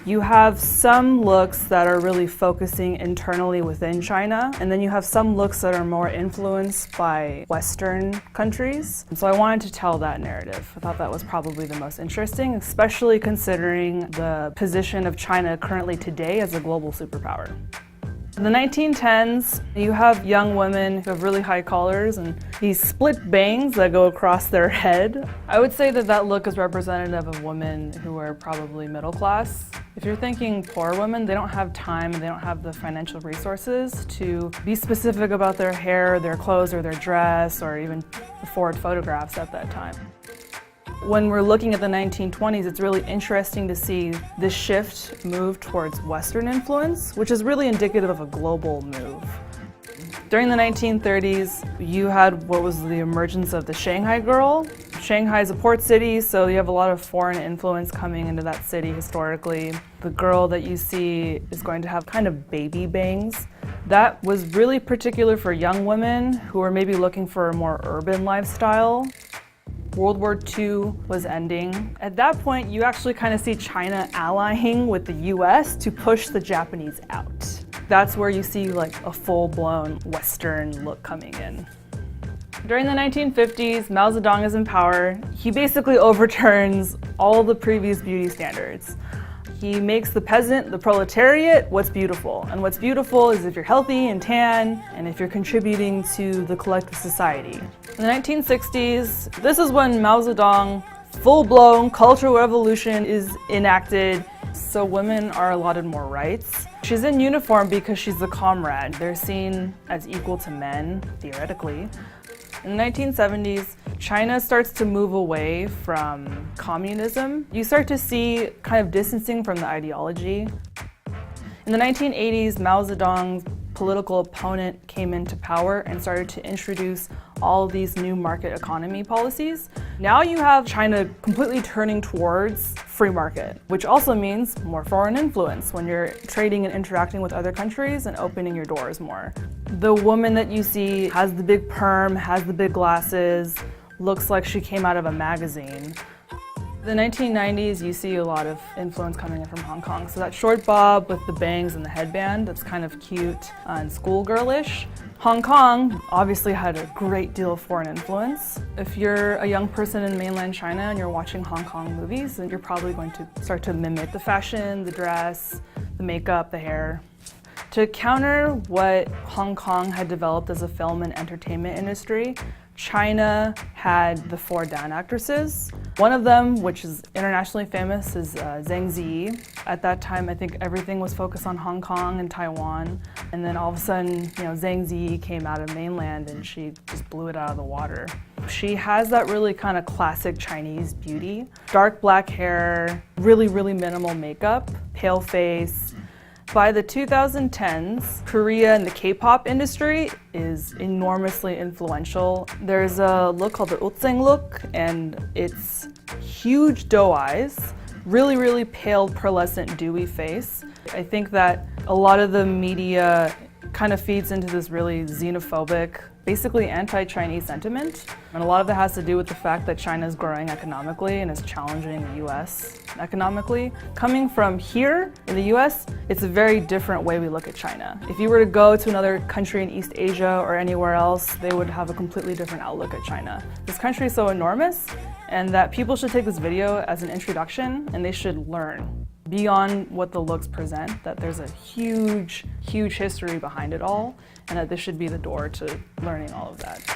You have some looks that are really focusing internally within China, and then you have some looks that are more influenced by Western countries. And so I wanted to tell that narrative. I thought that was probably the most interesting, especially considering the position of China currently today as a global superpower. In the 1910s, you have young women who have really high collars and these split bangs that go across their head. I would say that that look is representative of women who are probably middle class. If you're thinking poor women, they don't have time, they don't have the financial resources to be specific about their hair, their clothes, or their dress, or even afford photographs at that time. When we're looking at the 1920s, it's really interesting to see this shift move towards Western influence, which is really indicative of a global move. During the 1930s, you had what was the emergence of the Shanghai girl. Shanghai is a port city, so you have a lot of foreign influence coming into that city historically. The girl that you see is going to have kind of baby bangs. That was really particular for young women who were maybe looking for a more urban lifestyle. World War II was ending. At that point, you actually kind of see China allying with the US to push the Japanese out. That's where you see like a full-blown Western look coming in. During the 1950s, Mao Zedong is in power. He basically overturns all the previous beauty standards. He makes the peasant, the proletariat, what's beautiful. And what's beautiful is if you're healthy and tan, and if you're contributing to the collective society. In the 1960s, this is when Mao Zedong, full-blown cultural revolution is enacted, so women are allotted more rights. She's in uniform because she's a comrade. They're seen as equal to men, theoretically. In the 1970s, China starts to move away from communism. You start to see kind of distancing from the ideology. In the 1980s, Mao Zedong's political opponent came into power and started to introduce all these new market economy policies. Now you have China completely turning towards free market, which also means more foreign influence when you're trading and interacting with other countries and opening your doors more. The woman that you see has the big perm, has the big glasses, looks like she came out of a magazine. In the 1990s, you see a lot of influence coming in from Hong Kong. So that short bob with the bangs and the headband, that's kind of cute and schoolgirlish. Hong Kong obviously had a great deal of foreign influence. If you're a young person in mainland China and you're watching Hong Kong movies, then you're probably going to start to mimic the fashion, the dress, the makeup, the hair. To counter what Hong Kong had developed as a film and entertainment industry, China had the 4 Dan actresses. One of them, which is internationally famous, is Zhang Ziyi. At that time, I think everything was focused on Hong Kong and Taiwan. And then all of a sudden, Zhang Ziyi came out of mainland and she just blew it out of the water. She has that really kind of classic Chinese beauty. Dark black hair, really, really minimal makeup, pale face. By the 2010s, Korea and the K-pop industry is enormously influential. There's a look called the Utseng look, and it's huge doe eyes, really, really pale, pearlescent, dewy face. I think that a lot of the media kind of feeds into this really xenophobic, basically anti-Chinese sentiment. And a lot of it has to do with the fact that China is growing economically and is challenging the US economically. Coming from here in the US, it's a very different way we look at China. If you were to go to another country in East Asia or anywhere else, they would have a completely different outlook at China. This country is so enormous, and that people should take this video as an introduction and they should learn beyond what the looks present, that there's a huge, huge history behind it all, and that this should be the door to learning all of that.